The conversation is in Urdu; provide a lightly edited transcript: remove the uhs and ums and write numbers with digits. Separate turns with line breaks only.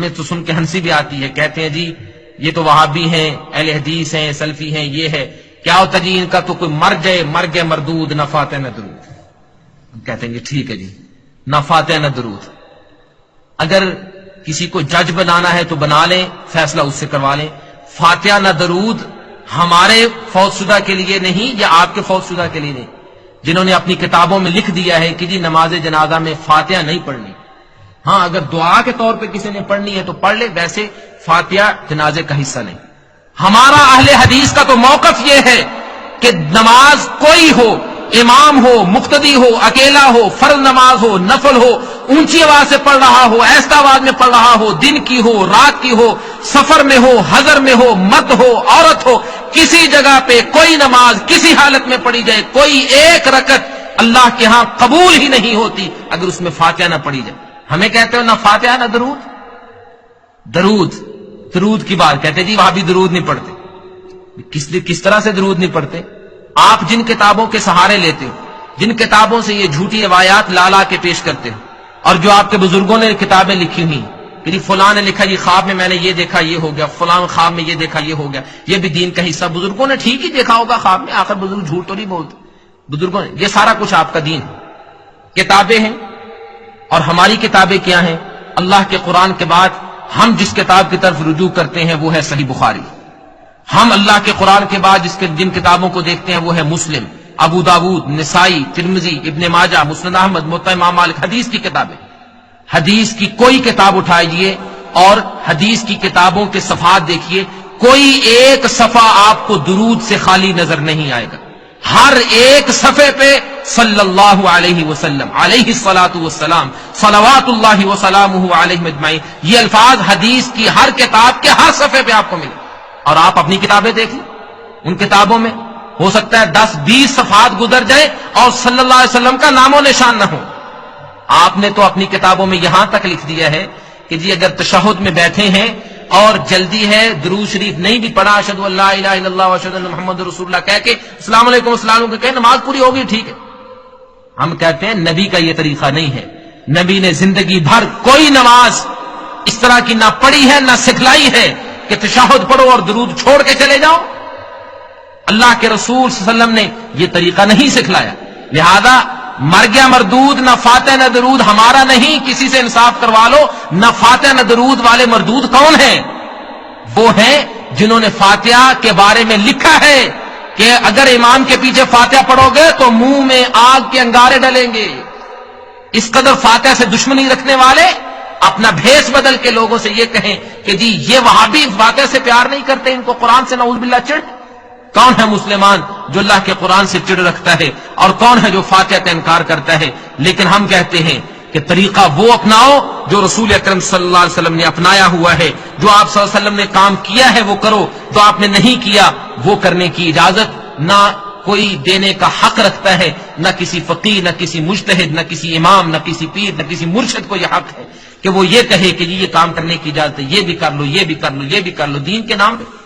ہمیں تو سن کے ہنسی بھی آتی ہے، کہتے ہیں جی یہ تو وہابی ہیں، اہل حدیث ہیں، سلفی ہیں، یہ ہے کیا ہوتا جی ان کا تو کوئی مر گئے مردود، نہ فاتحہ نہ درود. ہم کہتے ہیں جی ٹھیک ہے جی، نہ فاتحہ نہ درود. اگر کسی کو جج بنانا ہے تو بنا لیں، فیصلہ اس سے کروا لیں. فاتحہ نہ درود ہمارے فوت شدہ کے لیے نہیں، یا آپ کے فوت شدہ کے لیے نہیں، جنہوں نے اپنی کتابوں میں لکھ دیا ہے کہ جی نماز جنازہ میں فاتحہ نہیں پڑھنی. ہاں اگر دعا کے طور پہ کسی نے پڑھنی ہے تو پڑھ لے، ویسے فاتحہ جنازے کا حصہ نہیں. ہمارا اہل حدیث کا تو موقف یہ ہے کہ نماز کوئی ہو، امام ہو، مقتدی ہو، اکیلا ہو، فرض نماز ہو، نفل ہو، اونچی آواز سے پڑھ رہا ہو، ایسا آواز میں پڑھ رہا ہو، دن کی ہو، رات کی ہو، سفر میں ہو، حضر میں ہو، مرد ہو، عورت ہو، کسی جگہ پہ کوئی نماز کسی حالت میں پڑھی جائے، کوئی ایک رکعت اللہ کے ہاں قبول ہی نہیں ہوتی اگر اس میں فاتحہ نہ پڑھی جائے. ہمیں کہتے ہو نہ فاتحہ نہ درود. درود کی بات کہتے جی وہاں بھی درود نہیں پڑھتے. کس طرح سے درود نہیں پڑھتے؟ آپ جن کتابوں کے سہارے لیتے ہو، جن کتابوں سے یہ جھوٹی روایات لا کے پیش کرتے ہو، اور جو آپ کے بزرگوں نے کتابیں لکھی ہوئی کہ جی فلاں نے لکھا جی خواب میں میں نے یہ دیکھا یہ ہو گیا، فلاں خواب میں یہ دیکھا یہ ہو گیا، یہ بھی دین کا حصہ. بزرگوں نے ٹھیک ہی دیکھا ہوگا خواب میں، آخر بزرگ جھوٹ تو نہیں بولتے. بزرگوں نے یہ سارا کچھ آپ کا دین ہے. کتابیں ہیں، اور ہماری کتابیں کیا ہیں؟ اللہ کے قرآن کے بعد ہم جس کتاب کی طرف رجوع کرتے ہیں وہ ہے صحیح بخاری. ہم اللہ کے قرآن کے بعد جن کتابوں کو دیکھتے ہیں وہ ہے مسلم، ابو داود، نسائی، ترمذی، ابن ماجہ، مسند احمد، موطا امام مالک. حدیث کی کتابیں، حدیث کی کوئی کتاب اٹھائیے اور حدیث کی کتابوں کے صفحات دیکھیے، کوئی ایک صفحہ آپ کو درود سے خالی نظر نہیں آئے گا. ہر ایک صفحے پہ صلی اللہ علیہ وسلم، علیہ الصلاۃ والسلام، صلوات اللہ وسلامہ علیہ اجمعین، یہ الفاظ حدیث کی ہر کتاب کے ہر صفحے پہ آپ کو ملے. اور آپ اپنی کتابیں دیکھ لیں، ان کتابوں میں ہو سکتا ہے 10-20 صفحات گزر جائے اور صلی اللہ علیہ وسلم کا نام و نشان نہ ہو. آپ نے تو اپنی کتابوں میں یہاں تک لکھ دیا ہے کہ جی اگر تشہد میں بیٹھے ہیں اور جلدی ہے درود شریف نہیں بھی پڑھا، اشہدو ان لا الہ الا اللہ واشہدو ان محمد رسول اللہ کہہ کے السلام علیکم السلام علیکم کہہ نماز پوری ہوگی، ٹھیک ہے. ہم کہتے ہیں نبی کا یہ طریقہ نہیں ہے. نبی نے زندگی بھر کوئی نماز اس طرح کی نہ پڑھی ہے نہ سکھلائی ہے کہ تشہد پڑھو اور درود چھوڑ کے چلے جاؤ. اللہ کے رسول صلی اللہ علیہ وسلم نے یہ طریقہ نہیں سکھلایا. لہذا مر گیا مردود، نہ فاتح نہ درود ہمارا نہیں. کسی سے انصاف کروا لو، نہ فاتح نہ درود والے مردود کون ہیں؟ وہ ہیں جنہوں نے فاتحہ کے بارے میں لکھا ہے کہ اگر امام کے پیچھے فاتحہ پڑھو گے تو منہ میں آگ کے انگارے ڈلیں گے. اس قدر فاتحہ سے دشمنی رکھنے والے اپنا بھیس بدل کے لوگوں سے یہ کہیں کہ جی یہ وہابی فاتحہ سے پیار نہیں کرتے، ان کو قرآن سے نعوذ باللہ چڑ. کون ہے مسلمان جو اللہ کے قرآن سے چڑ رکھتا ہے، اور کون ہے جو فاتحہ کا انکار کرتا ہے؟ لیکن ہم کہتے ہیں کہ طریقہ وہ اپناؤ جو رسول اکرم صلی اللہ علیہ وسلم نے اپنایا ہوا ہے. جو آپ صلی اللہ علیہ وسلم نے کام کیا ہے وہ کرو، جو آپ نے نہیں کیا وہ کرنے کی اجازت نہ کوئی دینے کا حق رکھتا ہے، نہ کسی فقیہ، نہ کسی مجتہد، نہ کسی امام، نہ کسی پیر، نہ کسی مرشد کو یہ حق ہے کہ وہ یہ کہے کہ یہ کام کرنے کی اجازت ہے، یہ بھی کر لو، یہ بھی کر لو، یہ بھی کر لو دین کے نام پہ.